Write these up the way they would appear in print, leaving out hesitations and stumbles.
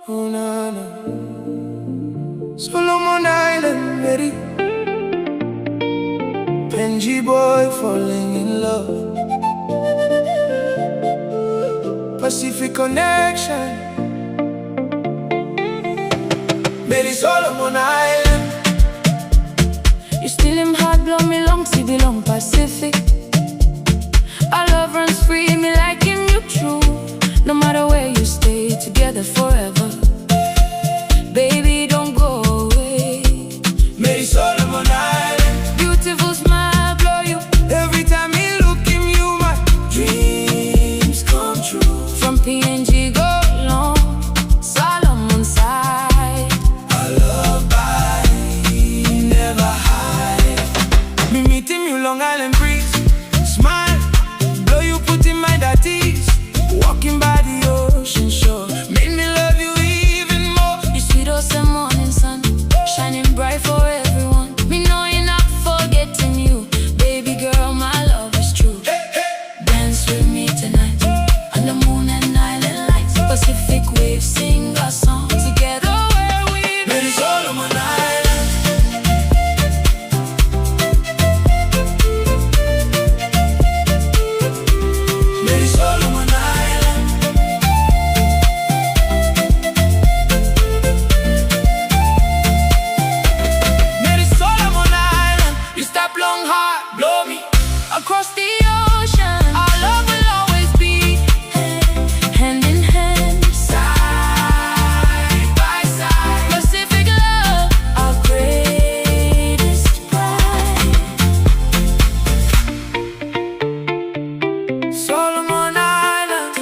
Oh na na, Solomon Island, Meri PNG boy falling in love. Pacific connection. Meri Solomon Island. You still him heart, blow me long, see the long Pacific. Our love runs free, me like him, you true. No matter where you stay, together forever. Baby, don't go away. Meri Solomon Island. Beautiful smile, blow you. Every time me look in you, my dreams come true. From PNG, go long, Solomon side. Our love by never hide. Me meet him, you Long Island breeze. Smile, blow you, put in my daddies. Walking by the ocean shore, made me love you even more. You sweet as the morning sun, shining bright for everyone. Me know you're not forgetting you, baby girl, my love is true. Dance with me tonight, on the moon and island lights. Pacific waves sing a song together where we Meri Solomon Island. Meri Solomon Island. Meri Solomon Island. You stop long heart, blow me across the ocean. Our love will always be hand in hand, side by side. Pacific love, our greatest pride. Solomon Island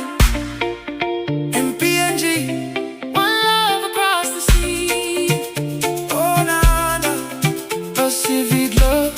and PNG. One love across the sea. Oh na na, Pacific love.